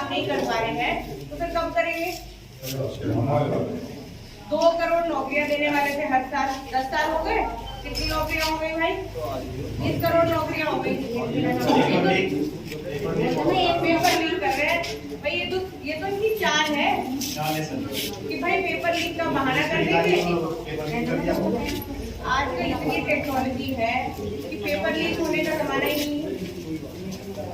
काम नहीं कर पा रहे हैं तो फिर कब करेंगे? 2 करोड़ नौकरियां देने वाले थे हर साल, 10 साल हो गए, कितनी नौकरियां हो गई भाई? 20 करोड़ नौकरियां हो गई। पेपर लीक कर रहे हैं भाई, ये तो इनकी चाल है कि भाई पेपर लीक का बहाना कर देंगे। आजकल इतनी टेक्नोलॉजी है कि पेपर लीक होने का जमाना ही नहीं है।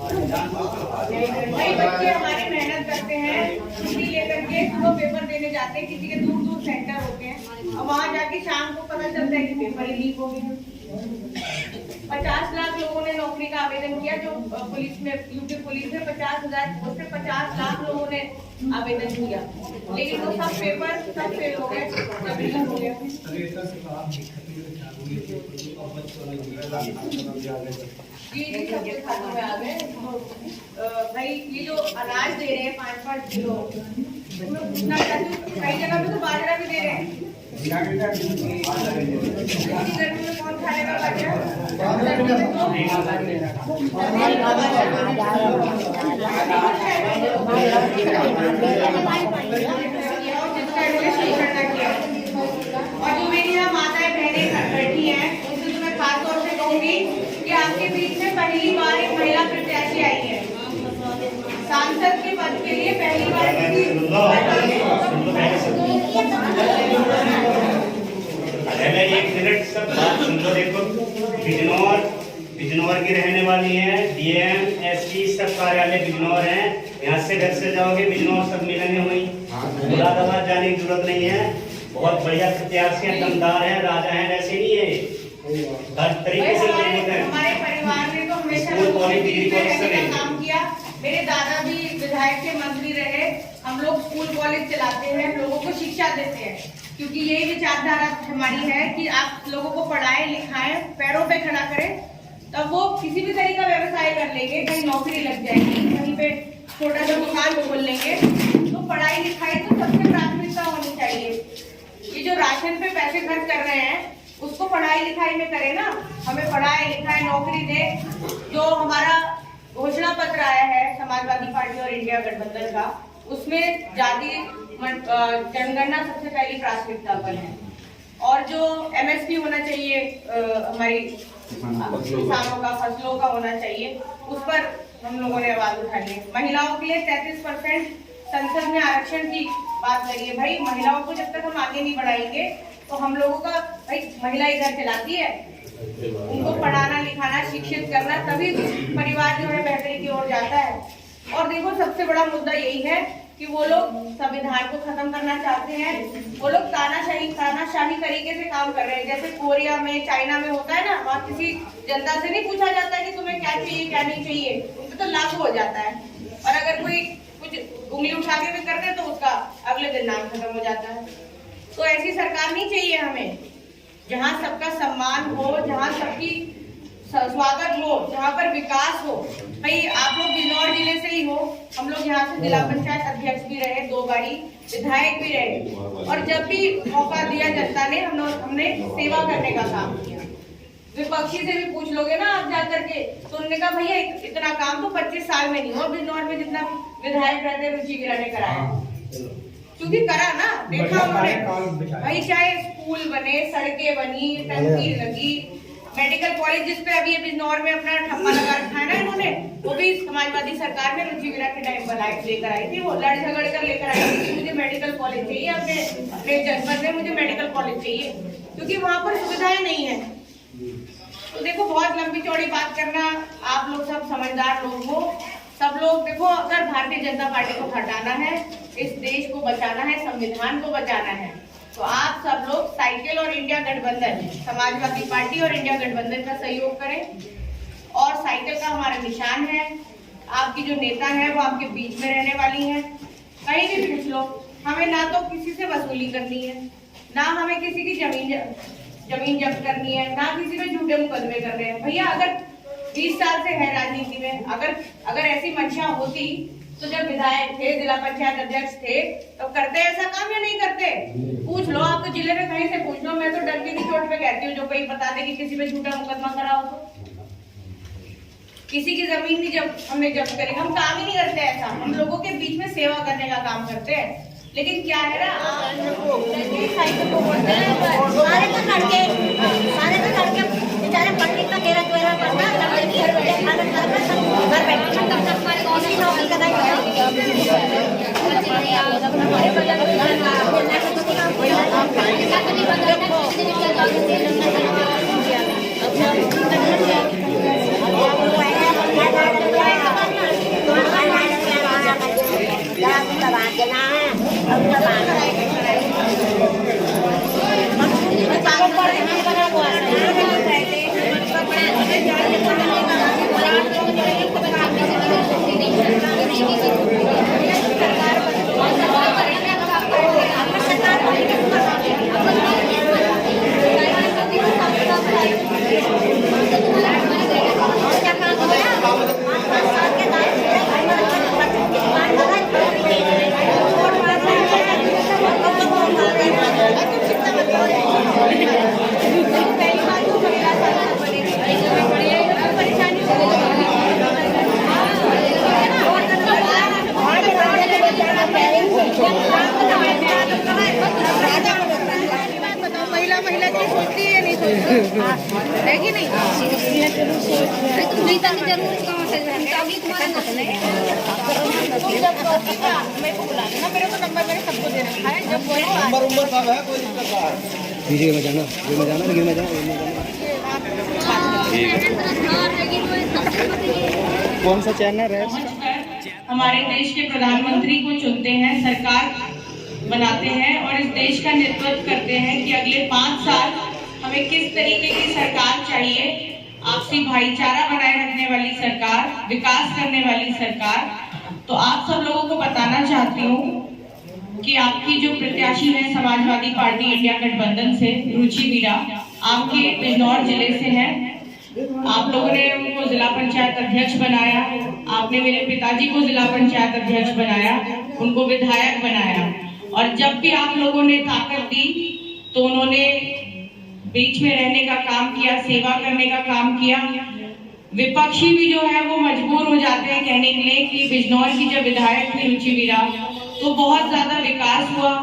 भाई बच्चे हमारे मेहनत करते हैं, छुट्टी लेकर के सुबह पेपर देने जाते हैं, किसी के दूर दूर सेंटर होते हैं और वहां जाके शाम को पता चलता है कि पेपर ही लीक हो गया। 50 लाख लोगों ने नौकरी का आवेदन किया, जो पुलिस में, यूपी पुलिस में 50,000 पोस्ट पे 50 लाख लोगों ने आवेदन किया, लेकिन वो सब पेपर सब फेल हो गए, सब लीक हो गया। जी जी, सबके खाते में आ गए। भाई ये जो अनाज दे रहे हैं 5-5 किलो, मैं पूछना चाहती हूँ, कई जगह पे तो बाजरा भी दे रहे हैं। गर्मी में कौन खाने का बचा? और जो मेरी यहाँ माताएं बहनें बैठी हैं, उनसे तो मैं खास तौर से कहूँगी कि आपके बीच में पहली बार एक महिला प्रत्याशी आई है सांसद के पद के लिए, पहली बार। एक मिनट सब बात सुन लो। देखो, बिजनौर की रहने वाली है, डीएम एसपी सब कार्यालय बिजनौर है। यहाँ से घर से जाओगे बिजनौर सब मिलेंगे वहीं, मुरादाबाद जाने की जरूरत नहीं है। बहुत बढ़िया प्रत्याशी हैं, दमदार हैं, राजा हैं, ऐसे नहीं है, हर तरीके से लोग होते हैं। हमारे परिवार ने तो हमेशा काम किया, मेरे दादा भी विधायक के मंत्री रहे। हम लोग स्कूल कॉलेज चलाते हैं, लोगों को शिक्षा देते हैं, क्योंकि यही विचारधारा हमारी है कि आप लोगों को पढ़ाएं लिखाएं, पैरों पे खड़ा करें, तब वो किसी भी तरह का व्यवसाय कर लेंगे, कहीं नौकरी लग जाएगी, कहीं पे छोटा सा दुकान खोल लेंगे। तो पढ़ाई लिखाई तो सबसे प्राथमिकता होनी चाहिए। ये जो राशन पे पैसे खर्च कर रहे हैं उसको पढ़ाई लिखाई में करें ना, हमें पढ़ाई लिखाई नौकरी दे। जो हमारा घोषणा पत्र आया है समाजवादी पार्टी और इंडिया गठबंधन का, उसमें जाति जनगणना सबसे पहली प्राथमिकता पर है, और जो एमएसपी होना चाहिए हमारी किसानों का, फसलों का होना चाहिए, उस पर हम लोगों ने आवाज उठाई है। महिलाओं के लिए 33% संसद में आरक्षण की बात लगी है। भाई महिलाओं को जब तक हम आगे नहीं बढ़ाएंगे तो हम लोगों का, भाई महिला ही घर चलाती है, उनको पढ़ाना लिखाना शिक्षित करना, तभी परिवार जो है बेहतरी की ओर जाता है। और देखो सबसे बड़ा मुद्दा यही है कि वो लोग संविधान को खत्म करना चाहते हैं, वो लोग तानाशाही तरीके से काम कर रहे हैं। जैसे कोरिया में, चाइना में होता है ना, वहाँ किसी जनता से नहीं पूछा जाता है कि तुम्हें क्या चाहिए क्या नहीं चाहिए, उनको तो लागू हो जाता है। और अगर कोई कुछ उंगली उठा के भी कर दे तो उसका अगले दिन नाम खत्म हो जाता है। तो ऐसी सरकार नहीं चाहिए हमें, जहाँ सबका सम्मान हो, जहाँ सबकी स्वागत हो, जहाँ पर विकास हो। भाई आप लोग बिजनौर जिले से ही हो, हम लोग यहाँ से जिला पंचायत अध्यक्ष भी रहे, 2 बारी विधायक भी रहे, और जब भी मौका दिया जनता ने, हमने सेवा करने का काम किया। विपक्षी से भी पूछ लोगे ना आप जाकर के, तो उन्होंने कहा भैया इतना काम तो 25 साल में नहीं हुआ बिजनौर में जितना विधायक रहते रुचि गिरा ने कराया, क्योंकि करा ना, देखा उन्होंने। भाई चाहे स्कूल बने, सड़कें बनी, टंकी लगी, मेडिकल कॉलेज जिस पे अभी बिजनौर में अपना ठप्पा लगा रखा है ना इन्होंने, वो भी समाजवादी सरकार में रुचि गिरा के टाइम बनाए लेकर आई थी। वो लड़ झगड़ कर लेकर आई थी कि मुझे मेडिकल कॉलेज चाहिए, अपने जनपद में मुझे मेडिकल कॉलेज चाहिए, क्योंकि वहाँ पर सुविधाएं नहीं है। तो देखो बहुत लंबी चौड़ी बात करना, आप लोग सब समझदार लोग हो, सब लोग देखो, अगर भारतीय जनता पार्टी को हटाना है, इस देश को बचाना है, संविधान को बचाना है, तो आप सब लोग साइकिल और इंडिया गठबंधन, समाजवादी पार्टी और इंडिया गठबंधन का सहयोग करें। और साइकिल का हमारा निशान है, आपकी जो नेता है वो आपके बीच में रहने वाली है। कहीं भी पूछ लो, हमें ना तो किसी से वसूली करनी है, ना हमें किसी की जमीन जब्त करनी है, ना किसी पे झूठे मुकदमे कर रहे हैं। भैया अगर 20 साल से है राजनीति में, अगर ऐसी मंशा होती तो जब विधायक थे, जिला पंचायत अध्यक्ष थे, तो करते ऐसा काम या नहीं करते? पूछ लो, आप तो जिले में कहीं से पूछ लो। मैं तो डंके की चोट पे कहती हूँ, जो कोई बता दे कि किसी पे झूठा मुकदमा करा हो तो। किसी की जमीन नहीं जब हमने जब्त करी, हम काम ही नहीं करते ऐसा। हम लोगों के सेवा करने का काम करते हैं। लेकिन क्या है ना, सारे तो लड़के बेचारे पढ़ लिख का 13-12 पढ़ना घर बैठे नौकरी महिला की सोचती है, नहीं सोचती है कि नहीं? तुम नीता की जरूरत कहाँ से है? अभी तुम्हारा मेरे को बुला लेना, मेरे को नंबर मेरे सबको दे रखा है। जब नंबर सब है, कोई दिक्कत नहीं। में जाना कौन सा चैनल है? हमारे देश के प्रधानमंत्री को चुनते हैं, सरकार बनाते हैं और इस देश का नेतृत्व करते हैं कि अगले 5 साल हमें किस तरीके की सरकार चाहिए। आपसी भाईचारा बनाए रखने वाली सरकार, विकास करने वाली सरकार। तो आप सब लोगों को बताना चाहती हूँ कि आपकी जो प्रत्याशी है समाजवादी पार्टी इंडिया गठबंधन से, रुचि वीरा, आपके बिजनौर जिले से है। आप लोगों ने उनको जिला पंचायत अध्यक्ष बनाया, आपने मेरे पिताजी को जिला पंचायत अध्यक्ष बनाया, उनको विधायक बनाया। और जब भी आप लोगों ने ताकत दी तो उन्होंने बीच में रहने का काम किया, सेवा करने का काम किया। विपक्षी भी जो है वो मजबूर हो जाते हैं कहने के लिए कि बिजनौर की जब विधायक थी रुचि वीरा तो बहुत ज्यादा विकास हुआ,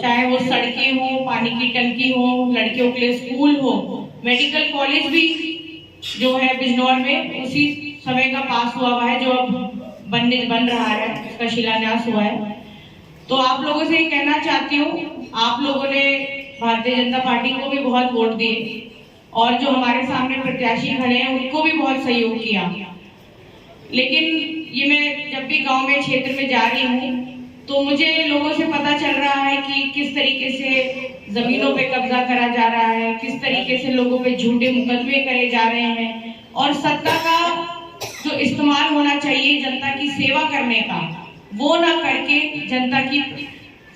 चाहे वो सड़कें हो, पानी की टंकी हो, लड़कियों के लिए स्कूल हो, मेडिकल कॉलेज भी जो है बिजनौर में उसी समय का पास हुआ है जो अब बन रहा है, उसका शिलान्यास हुआ है। तो आप लोगों से ये कहना चाहती हूँ, आप लोगों ने भारतीय जनता पार्टी को भी बहुत वोट दिए और जो हमारे सामने प्रत्याशी खड़े हैं उनको भी बहुत सहयोग किया। लेकिन ये मैं जब भी गांव में क्षेत्र में जा रही हूँ तो मुझे लोगों से पता चल रहा है कि किस तरीके से जमीनों पे कब्जा करा जा रहा है, किस तरीके से लोगों पे झूठे मुकदमे करे जा रहे हैं और सत्ता का जो इस्तेमाल होना चाहिए जनता की सेवा करने का, वो ना करके, जनता की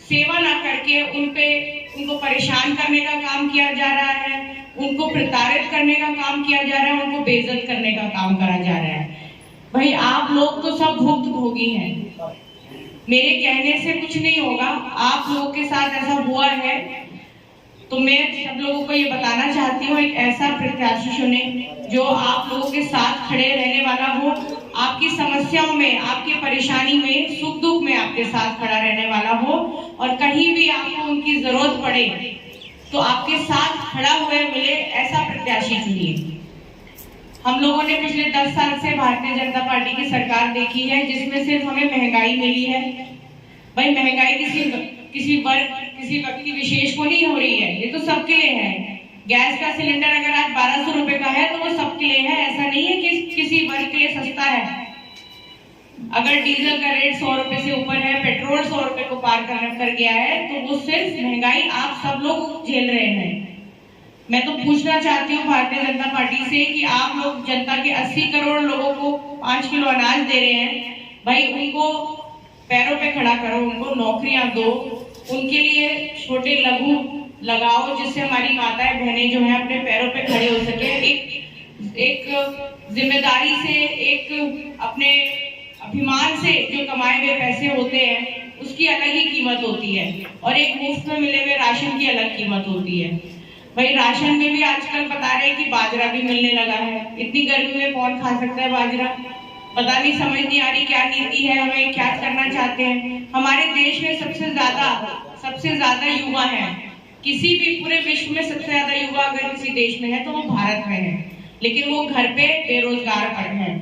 सेवा ना करके उनको परेशान करने का काम किया जा रहा है, उनको प्रताड़ित करने का काम किया जा रहा है, उनको बेइज्जत करने का काम करा जा रहा है। भाई आप लोग तो सब भुक्तभोगी हैं, मेरे कहने से कुछ नहीं होगा, आप लोगों के साथ ऐसा हुआ है तो मैं सब लोगों को ये बताना चाहती हूँ, एक ऐसा प्रत्याशी चुने जो आप लोगों के साथ खड़े रहने वाला हो, आपकी समस्याओं में, आपकी परेशानी में, सुख दुख में आपके साथ खड़ा रहने वाला हो और कहीं भी आपको उनकी जरूरत पड़े तो आपके साथ खड़ा हुए मिले, ऐसा प्रत्याशी चुनिए। हम लोगों ने पिछले 10 साल से भारतीय जनता पार्टी की सरकार देखी है जिसमें सिर्फ हमें महंगाई मिली है। भाई महंगाई किसी वर्ग, किसी व्यक्ति विशेष को नहीं हो रही है, ये तो सबके लिए है। गैस का सिलेंडर अगर आज 1200 रुपए का है तो वो सबके लिए है, ऐसा नहीं है कि किसी वर्ग के लिए सस्ता है। अगर डीजल का रेट 100 रुपए से ऊपर है, पेट्रोल 100 रुपए को पार कर गया है तो वो सिर्फ महंगाई आप सब लोग झेल रहे हैं। मैं तो पूछना चाहती हूँ भारतीय जनता पार्टी से कि आप लोग जनता के 80 करोड़ लोगों को 5 किलो अनाज दे रहे हैं, भाई उनको पैरों पे खड़ा करो, उनको नौकरियां दो, उनके लिए छोटे लघु लगाओ जिससे हमारी माताएं बहनें जो हैं अपने पैरों पे खड़े हो सके। एक जिम्मेदारी से, एक अपने अभिमान से जो कमाए हुए पैसे होते हैं उसकी अलग ही कीमत होती है और एक मुफ्त में मिले हुए राशन की अलग कीमत होती है। भाई राशन में भी आजकल बता रहे हैं कि बाजरा भी मिलने लगा है। इतनी गर्मी में कौन खा सकता है बाजरा? पता नहीं, समझ नहीं आ रही क्या नीति है, हमें क्या करना चाहते हैं। हमारे देश में सबसे ज्यादा युवा हैं। किसी भी पूरे विश्व में सबसे ज्यादा युवा अगर किसी देश में है तो वो भारत में है, लेकिन वो घर पे बेरोजगार पड़े हैं,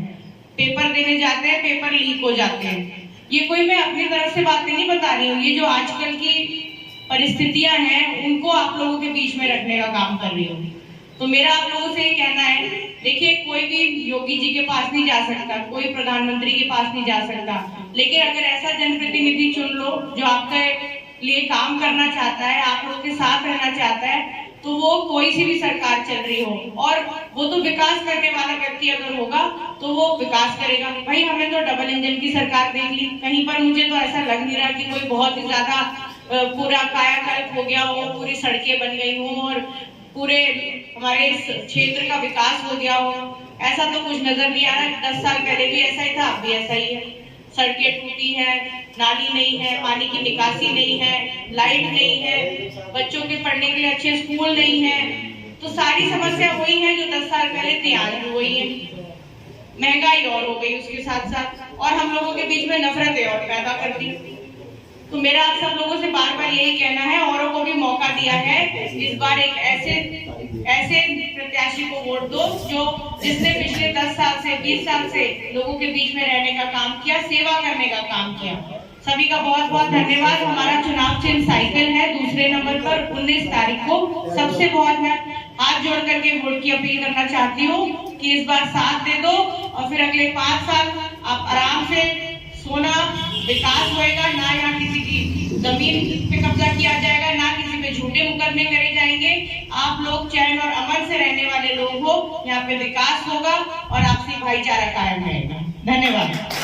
पेपर देने जाते हैं, पेपर लीक हो जाते हैं। ये कोई मैं अपनी तरफ से बातें नहीं बता रही हूँ, ये जो आजकल की परिस्थितियां हैं उनको आप लोगों के बीच में रखने का काम कर रही हूँ। तो मेरा आप लोगों से ये कहना है, देखिए कोई भी योगी जी के पास नहीं जा सकता, कोई प्रधानमंत्री के पास नहीं जा सकता, लेकिन अगर ऐसा जनप्रतिनिधि चुन लो जो आपके लिए काम करना चाहता है, आप लोगों के साथ रहना चाहता है, तो वो कोई सी भी सरकार चल रही हो, और वो तो विकास करने वाला व्यक्ति अगर होगा तो वो विकास करेगा। भाई हमें तो डबल इंजन की सरकार देख ली, कहीं पर मुझे तो ऐसा लग नहीं रहा कि कोई बहुत ही ज्यादा पूरा कायाकल्प हो गया हो, पूरी सड़कें बन गई हो और पूरे हमारे क्षेत्र का विकास हो गया हो, ऐसा तो कुछ नजर नहीं आ रहा। 10 साल पहले भी ऐसा ही था, अब भी ऐसा ही है। सड़कें टूटी है, नाली नहीं है, पानी की निकासी नहीं है, लाइट नहीं है, बच्चों के पढ़ने के लिए अच्छे स्कूल नहीं है, तो सारी समस्या वही है जो 10 साल पहले तैयार हुई वही है। महंगाई और हो गई उसके साथ साथ, और हम लोगों के बीच में नफरतें और पैदा कर दी। तो मेरा आप सब लोगों से बार बार यही कहना है, औरों को भी मौका दिया है, इस बार एक ऐसे प्रत्याशी को वोट दो जिसने पिछले 10 साल से 20 साल से लोगों के बीच में रहने का काम किया, सेवा करने का काम किया। सभी का बहुत बहुत धन्यवाद। हमारा चुनाव चिन्ह साइकिल है, दूसरे नंबर पर 19 तारीख को। सबसे बहुत मैं हाथ जोड़ करके वोट की अपील करना चाहती हूँ कि इस बार साथ दे दो, और फिर अगले 5 साल आप आराम से सोना, विकास होएगा, ना यहाँ किसी की जमीन पे कब्जा किया जाएगा, ना किसी पे झूठे मुकदमे करे जाएंगे। आप लोग चैन और अमन से रहने वाले लोग हो, यहाँ पे विकास होगा और आपसी भाईचारा कायम रहेगा। धन्यवाद।